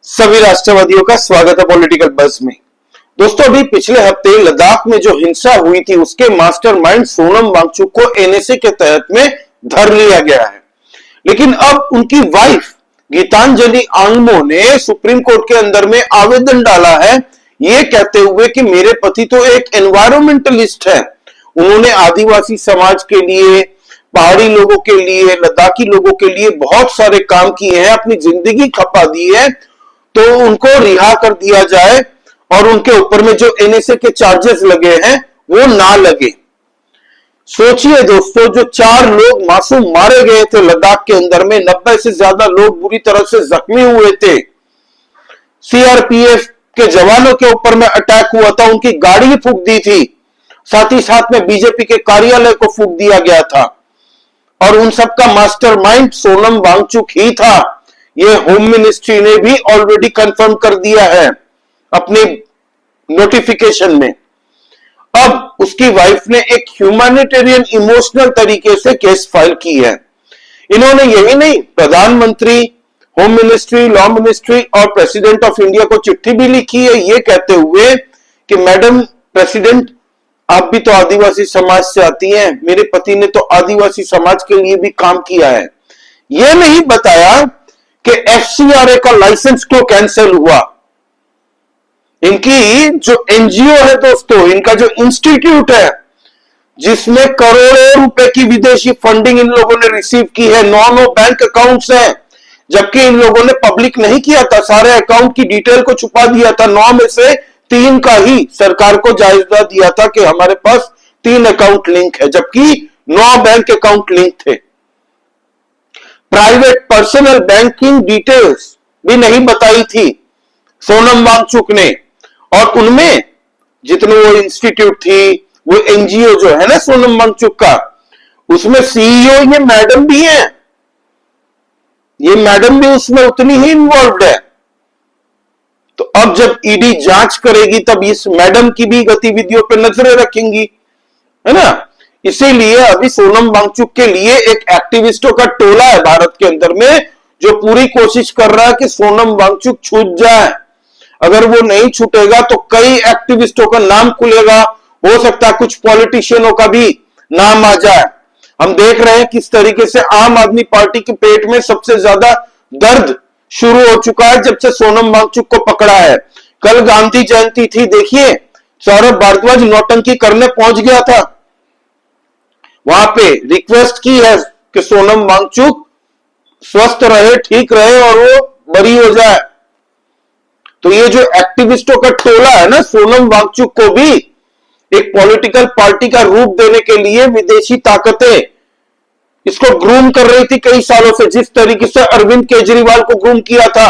सभी राष्ट्रवादियों का स्वागत है पॉलिटिकल बज़ में। दोस्तों, अभी पिछले हफ्ते लद्दाख में जो हिंसा हुई थी उसके मास्टरमाइंड सोनम वांगचुक को एनएसए के तहत में धर लिया गया है। लेकिन अब उनकी वाइफ गीतांजलि आंगमो ने सुप्रीम कोर्ट के अंदर में आवेदन डाला है, ये कहते हुए कि मेरे पति तो एक एनवायरमेंटलिस्ट है। उन्होंने आदिवासी समाज के लिए, पहाड़ी लोगों के लिए, लद्दाखी लोगों के लिए बहुत सारे काम किए हैं, अपनी जिंदगी खपा दी है, तो उनको रिहा कर दिया जाए और उनके ऊपर में जो एनएसए के चार्जेस लगे हैं वो ना लगे। सोचिए दोस्तों, जो 4 लोग मासूम मारे गए थे लद्दाख के अंदर में, 90 से ज्यादा लोग बुरी तरह से जख्मी हुए थे। सीआरपीएफ के जवानों के ऊपर में अटैक हुआ था, उनकी गाड़ी फूंक दी थी, साथ ही साथ में बीजेपी के कार्यालय को फूंक दिया गया था और उन सबका मास्टरमाइंड सोनम वांगचुक ही था। ये होम मिनिस्ट्री ने भी ऑलरेडी कंफर्म कर दिया है अपने नोटिफिकेशन में। अब उसकी वाइफ ने एक ह्यूमैनिटेरियन इमोशनल तरीके से केस फाइल की है। इन्होंने यही नहीं, प्रधानमंत्री, होम मिनिस्ट्री, लॉ मिनिस्ट्री और प्रेसिडेंट ऑफ इंडिया को चिट्ठी भी लिखी है, ये कहते हुए कि मैडम प्रेसिडेंट, आप भी तो आदिवासी समाज से आती हैं, मेरे पति ने तो आदिवासी समाज के लिए भी काम किया है। यह नहीं बताया कि एफसीआरए का लाइसेंस क्यों कैंसिल हुआ। इनकी जो एनजीओ है दोस्तों, इनका जो इंस्टीट्यूट है जिसमें करोड़ों रुपए की विदेशी फंडिंग इन लोगों ने रिसीव की है, 9 बैंक अकाउंट्स हैं, जबकि इन लोगों ने पब्लिक नहीं किया था, सारे अकाउंट की डिटेल को छुपा दिया था। 9 में से 3 का ही सरकार को जायजा दिया था कि हमारे पास 3 अकाउंट लिंक है, जबकि 9 बैंक अकाउंट लिंक थे। प्राइवेट पर्सनल बैंकिंग डिटेल्स भी नहीं बताई थी सोनम वांगचुक ने, और उनमें जितने वो इंस्टीट्यूट थी, वो एनजीओ जो है ना सोनम वांगचुक का, उसमें सीईओ ये मैडम भी है, ये मैडम भी उसमें उतनी ही इन्वॉल्व है। तो अब जब ईडी जांच करेगी तब इस मैडम की भी गतिविधियों पर नजरें रखेंगी, है ना। इसीलिए अभी सोनम वांगचुक के लिए एक एक्टिविस्टों का टोला है भारत के अंदर में, जो पूरी कोशिश कर रहा है कि सोनम वांगचुक छूट जाए। अगर वो नहीं छूटेगा तो कई एक्टिविस्टों का नाम खुलेगा, हो सकता है कुछ पॉलिटिशियनों का भी नाम आ जाए। हम देख रहे हैं किस तरीके से आम आदमी पार्टी के पेट में सबसे ज्यादा दर्द शुरू हो चुका है जब से सोनम वांगचुक को पकड़ा है। कल गांधी जयंती थी, देखिए सौरभ भारद्वाज नौटंकी करने पहुंच गया था, वहां पे रिक्वेस्ट की है कि सोनम वांगचुक स्वस्थ रहे, ठीक रहे और वो बरी हो जाए। तो ये जो एक्टिविस्टों का टोला है ना, सोनम वांगचुक को भी एक पॉलिटिकल पार्टी का रूप देने के लिए विदेशी ताकतें इसको ग्रूम कर रही थी कई सालों से, जिस तरीके से अरविंद केजरीवाल को ग्रूम किया था।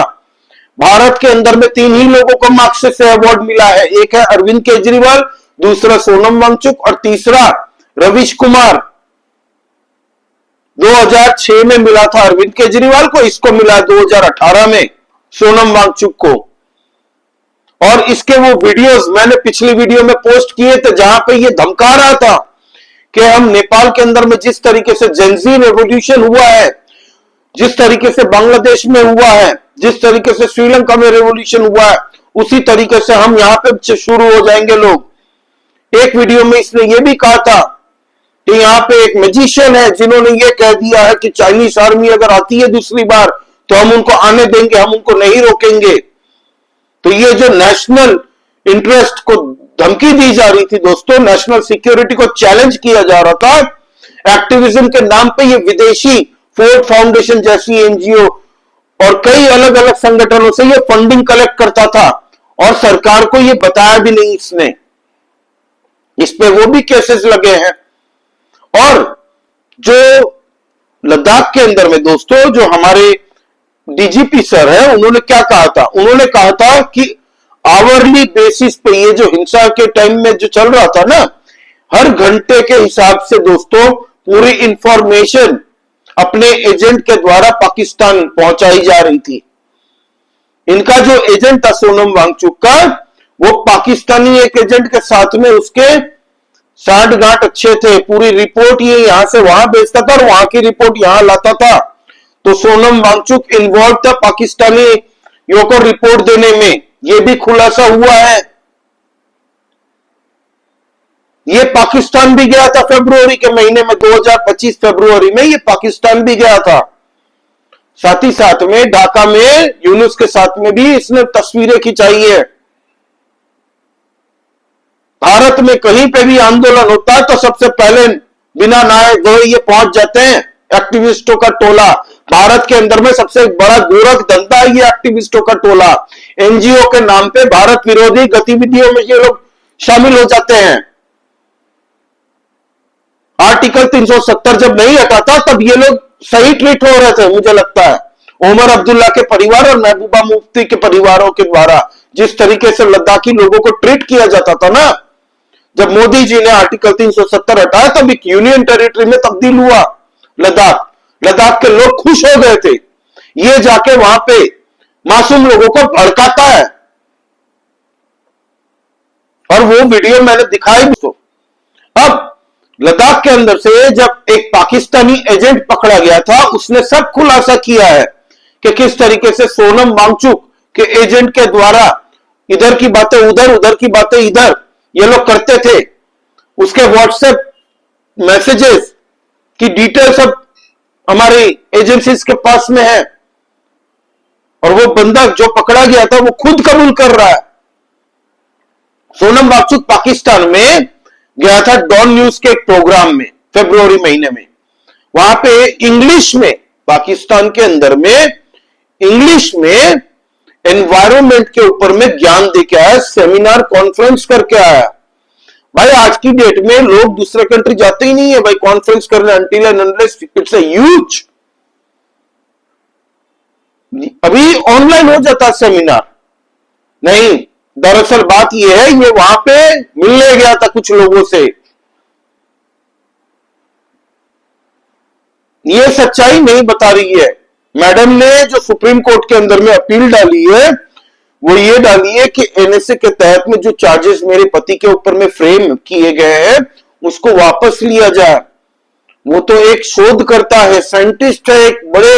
भारत के अंदर में 3 ही लोगों को मार्क्सिस्ट से अवार्ड मिला है, एक है अरविंद केजरीवाल, दूसरा सोनम वांगचुक और तीसरा रवीश कुमार। 2006 में मिला था अरविंद केजरीवाल को, इसको मिला 2018 में सोनम वांगचुक को। और इसके वो वीडियोस मैंने पिछली वीडियो में पोस्ट किए थे, जहां पे ये धमका रहा था कि हम नेपाल के अंदर में जिस तरीके से जेनजी रेवोल्यूशन हुआ है, जिस तरीके से बांग्लादेश में हुआ है, जिस तरीके से श्रीलंका में रेवोल्यूशन हुआ है, उसी तरीके से हम यहां पे शुरू हो जाएंगे लोग। एक वीडियो में इसने ये भी कहा था कि यहां पे एक मैजिशियन है जिन्होंने ये कह दिया है कि चाइनीज आर्मी अगर आती है दूसरी बार तो हम उनको आने देंगे, हम उनको नहीं रोकेंगे। तो ये जो नेशनल इंटरेस्ट को धमकी दी जा रही थी दोस्तों, नेशनल सिक्योरिटी को चैलेंज किया जा रहा था, एक्टिविज्म के नाम पे ये विदेशी फोर्ड फाउंडेशन जैसी एनजीओ और कई अलग अलग संगठनों से ये फंडिंग कलेक्ट करता था और सरकार को ये बताया भी नहीं इसने। इस पे वो भी केसेस लगे हैं। और जो लद्दाख के अंदर में दोस्तों, जो हमारे डीजीपी सर है, उन्होंने क्या कहा था, उन्होंने कहा था कि आवरली बेसिस पे ये जो हिंसा के टाइम में जो चल रहा था ना, हर घंटे के हिसाब से दोस्तों पूरी इंफॉर्मेशन अपने एजेंट के द्वारा पाकिस्तान पहुंचाई जा रही थी। इनका जो एजेंट था सोनम वांगचुक का, वो पाकिस्तानी एक एजेंट के साथ में उसके साठ गांठ अच्छे थे, पूरी रिपोर्ट ये यहां से वहां भेजता था और वहां की रिपोर्ट यहां लाता था। तो सोनम वांगचुक इन्वॉल्व था पाकिस्तानी यो को रिपोर्ट देने में यह भी खुलासा हुआ है। ये पाकिस्तान भी गया था फरवरी के महीने में, 2025 फरवरी में ये पाकिस्तान भी गया था। साथ ही साथ में ढाका में यूनुस के साथ में भी इसने तस्वीरें खिंचाई है। भारत में कहीं पे भी आंदोलन होता है तो सबसे पहले बिना नहाए धोए ये पहुंच जाते हैं एक्टिविस्टों का टोला। भारत के अंदर में सबसे बड़ा गोरख धंधा है ये एक्टिविस्टों का टोला। एनजीओ के नाम पे भारत विरोधी गतिविधियों में ये लोग शामिल हो जाते हैं। आर्टिकल 370 जब नहीं हटा था तब ये लोग सही ट्रीट हो रहे थे। मुझे लगता है उमर अब्दुल्ला के परिवार और महबूबा मुफ्ती के परिवारों के द्वारा जिस तरीके से लद्दाखी लोगों को ट्रीट किया जाता था ना, जब मोदी जी ने आर्टिकल 370 हटाया तब एक यूनियन टेरिटरी में तब्दील हुआ लद्दाख। लद्दाख के लोग खुश हो गए थे। ये जाके वहां पे मासूम लोगों को भड़काता है और वो वीडियो मैंने दिखाई भी। तो अब लद्दाख के अंदर से जब एक पाकिस्तानी एजेंट पकड़ा गया था, उसने सब खुलासा किया है कि किस तरीके से सोनम वांगचुक के एजेंट के द्वारा इधर की बातें उधर, उधर की बातें इधर ये लोग करते थे। उसके व्हाट्सएप मैसेजेस की डिटेल सब हमारी एजेंसीज के पास में है और वो बंदा जो पकड़ा गया था वो खुद कबूल कर रहा है। सोनम वांगचुक पाकिस्तान में गया था डॉन न्यूज के एक प्रोग्राम में फरवरी महीने में। वहां पे इंग्लिश में, पाकिस्तान के अंदर में इंग्लिश में एनवायरमेंट के ऊपर में ज्ञान देके आया, सेमिनार कॉन्फ्रेंस करके आया। भाई आज की डेट में लोग दूसरे कंट्री जाते ही नहीं है भाई कॉन्फ्रेंस करने, until and unless it's a huge. अभी ऑनलाइन हो जाता सेमिनार, नहीं दरअसल बात यह है ये वहां पे मिलने गया था कुछ लोगों से। ये सच्चाई नहीं बता रही है। मैडम ने जो सुप्रीम कोर्ट के अंदर में अपील डाली है वो ये डाली है कि एनएसए के तहत में जो चार्जेस मेरे पति के ऊपर में फ्रेम किए गए हैं उसको वापस लिया जाए। वो तो एक शोधकर्ता है, साइंटिस्ट है, एक बड़े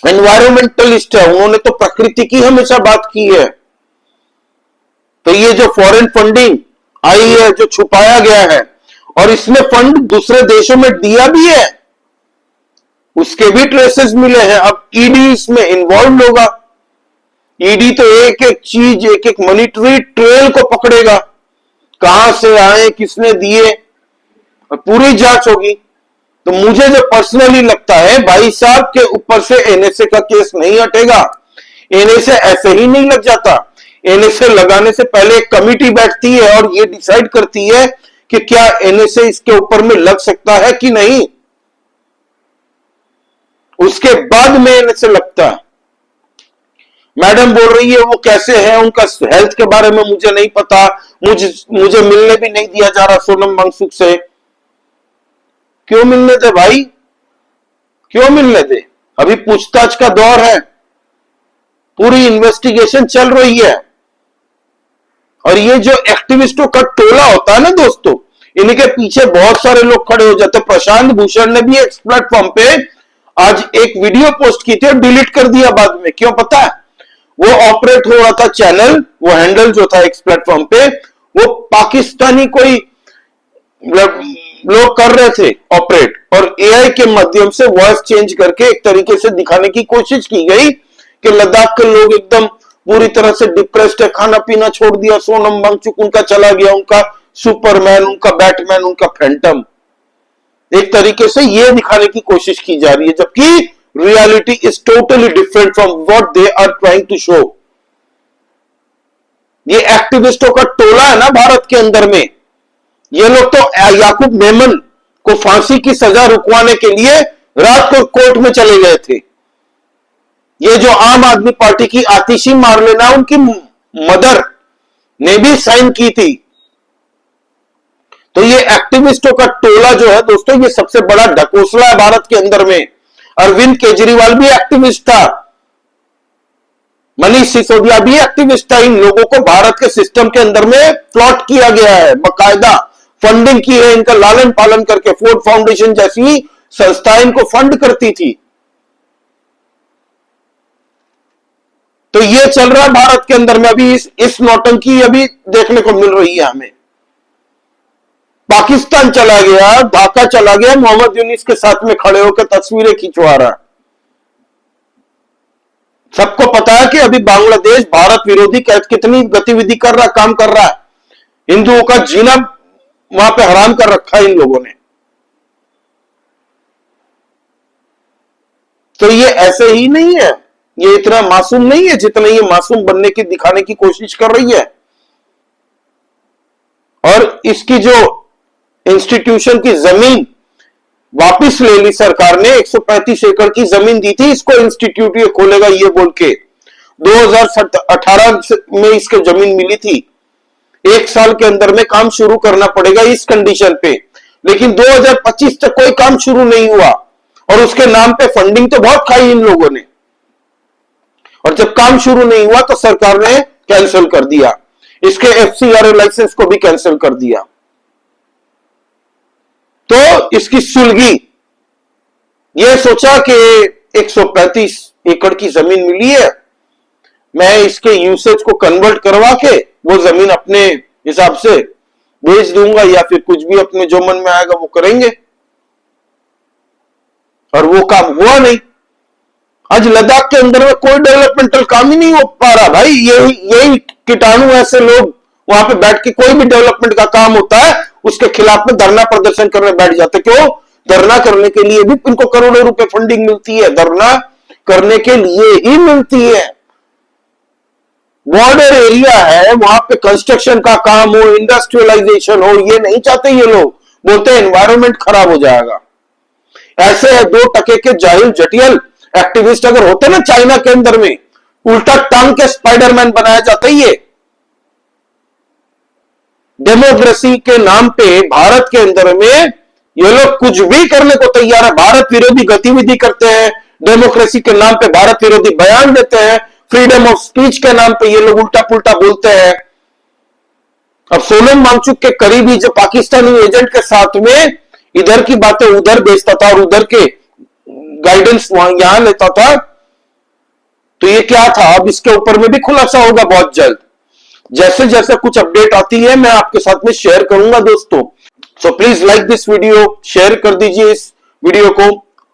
एनवायरमेंटलिस्ट है, उन्होंने तो प्रकृति की हमेशा बात की है। तो ये जो फॉरेन फंडिंग आई है, जो छुपाया गया है और इसमें फंड दूसरे देशों में दिया भी है, उसके भी ट्रेसेस मिले हैं। अब ईडी इसमें इन्वॉल्व होगा। ईडी तो एक एक चीज, एक एक मॉनिटरी ट्रेल को पकड़ेगा, कहां से आए, किसने दिए, और पूरी जांच होगी। तो मुझे जो पर्सनली लगता है भाई साहब के ऊपर से एनएसए का केस नहीं हटेगा। एनएसए ऐसे ही नहीं लग जाता। एनएसए लगाने से पहले एक कमिटी बैठती है और ये डिसाइड करती है कि क्या एनएसए इसके ऊपर में लग सकता है कि नहीं, उसके बाद में एनएसए लगता है। मैडम बोल रही है वो कैसे है, उनका हेल्थ के बारे में मुझे नहीं पता, मुझे मिलने भी नहीं दिया जा रहा सोनम वांगचुक से। क्यों मिलने दे भाई, क्यों मिलने दे? अभी पूछताछ का दौर है, पूरी इन्वेस्टिगेशन चल रही है। और ये जो एक्टिविस्टों का टोला होता है ना दोस्तों, इनके पीछे बहुत सारे लोग खड़े हो जाते हैं। प्रशांत भूषण ने भी एक प्लेटफॉर्म पे आज एक वीडियो पोस्ट की थी और डिलीट कर दिया बाद में। क्यों पता है? वो ऑपरेट हो रहा था चैनल, वो हैंडल जो था एक प्लेटफॉर्म पे, वो पाकिस्तानी कोई लोग कर रहे थे ऑपरेट, और एआई के माध्यम से वॉइस चेंज करके एक तरीके से दिखाने की कोशिश की गई कि लद्दाख के लोग एकदम पूरी तरह से डिप्रेस्ड है, खाना पीना छोड़ दिया, सोनम वांगचुक उनका चला गया, उनका सुपरमैन, उनका बैटमैन, उनका फैंटम। एक तरीके से ये दिखाने की कोशिश की जा रही है, जबकि reality is totally different from what they are trying to show. ये एक्टिविस्टों का टोला है ना भारत के अंदर में, ये लोग तो याकूब मेमन को फांसी की सजा रुकवाने के लिए रात को कोर्ट में चले गए थे। ये जो आम आदमी पार्टी की आतिशी मारलेना, उनकी मदर ने भी साइन की थी। तो ये एक्टिविस्टों का टोला जो है दोस्तों, ये सबसे बड़ा ढकोसला है भारत के अंदर में। अरविंद केजरीवाल भी एक्टिविस्ट था, मनीष सिसोदिया भी एक्टिविस्ट था। इन लोगों को भारत के सिस्टम के अंदर में प्लॉट किया गया है, बाकायदा फंडिंग की है, इनका लालन पालन करके। फोर्ड फाउंडेशन जैसी संस्थाएं इनको फंड करती थी। तो ये चल रहा है भारत के अंदर में अभी इस नौटंकी अभी देखने को मिल रही है हमें। पाकिस्तान चला गया, ढाका चला गया, मोहम्मद यूनिस के साथ में खड़े होकर तस्वीरें खिंचवा रहा है। सबको पता है कि अभी बांग्लादेश भारत विरोधी कितनी गतिविधि कर रहा, काम कर रहा है। हिंदुओं का जीना वहां पे हराम कर रखा है इन लोगों ने। तो ये ऐसे ही नहीं है, ये इतना मासूम नहीं है जितना ये मासूम बनने की दिखाने की कोशिश कर रही है। और इसकी जो इंस्टीट्यूशन की जमीन वापस ले ली सरकार ने, 135 एकड़ की जमीन दी थी इसको, इंस्टीट्यूट ये खोलेगा ये बोल के। 2018 में इसके जमीन मिली थी, 1 साल के अंदर में काम शुरू करना पड़ेगा इस कंडीशन पे, लेकिन 2025 तक कोई काम शुरू नहीं हुआ। और उसके नाम पे फंडिंग तो बहुत खाई इन लोगों ने, और जब काम शुरू नहीं हुआ तो सरकार ने कैंसिल कर दिया, इसके FCRA लाइसेंस को भी कैंसिल कर दिया। तो इसकी सुलगी ये सोचा कि 135 एकड़ की जमीन मिली है, मैं इसके यूसेज को कन्वर्ट करवा के वो जमीन अपने हिसाब से बेच दूंगा, या फिर कुछ भी अपने जो मन में आएगा वो करेंगे। और वो काम हुआ नहीं। आज लद्दाख के अंदर में कोई डेवलपमेंटल काम ही नहीं हो पा रहा भाई। यही कीटाणु ऐसे लोग वहां पे बैठ के कोई भी डेवलपमेंट का काम होता है उसके खिलाफ में धरना प्रदर्शन करने बैठ जाते। क्यों? धरना करने के लिए भी इनको करोड़ों रुपए फंडिंग मिलती है, धरना करने के लिए ही मिलती है। बॉर्डर एरिया है, वहां पे कंस्ट्रक्शन का काम हो, इंडस्ट्रियलाइजेशन हो, ये नहीं चाहते ये लोग। बोलते हैं एनवायरमेंट खराब हो जाएगा। ऐसे 2 टके के जाहिल जटिल एक्टिविस्ट अगर होते ना चाइना के अंदर में, उल्टा टांग के स्पाइडरमैन बनाया जाता ही है। डेमोक्रेसी के नाम पे भारत के अंदर में ये लोग कुछ भी करने को तैयार है। भारत विरोधी गतिविधि करते हैं, डेमोक्रेसी के नाम पे भारत विरोधी बयान देते हैं, फ्रीडम ऑफ स्पीच के नाम पे ये लोग उल्टा पुल्टा बोलते हैं। अब सोनम वांगचुक के करीबी जो पाकिस्तानी एजेंट के साथ में इधर की बातें उधर भेजता था और उधर के गाइडेंस यहां लेता था, तो ये क्या था? अब इसके ऊपर में भी खुलासा होगा बहुत जल्द। जैसे जैसे कुछ अपडेट आती है मैं आपके साथ में शेयर करूंगा दोस्तों। So please like this video, share कर दीजिए इस वीडियो को,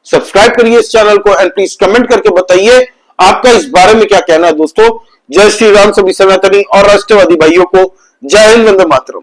सब्सक्राइब करिए इस चैनल को, एंड प्लीज कमेंट करके बताइए आपका इस बारे में क्या कहना है दोस्तों। जय श्री राम सभी सनातनी और राष्ट्रवादी भाइयों को। जय हिंद, वंदे मातरम।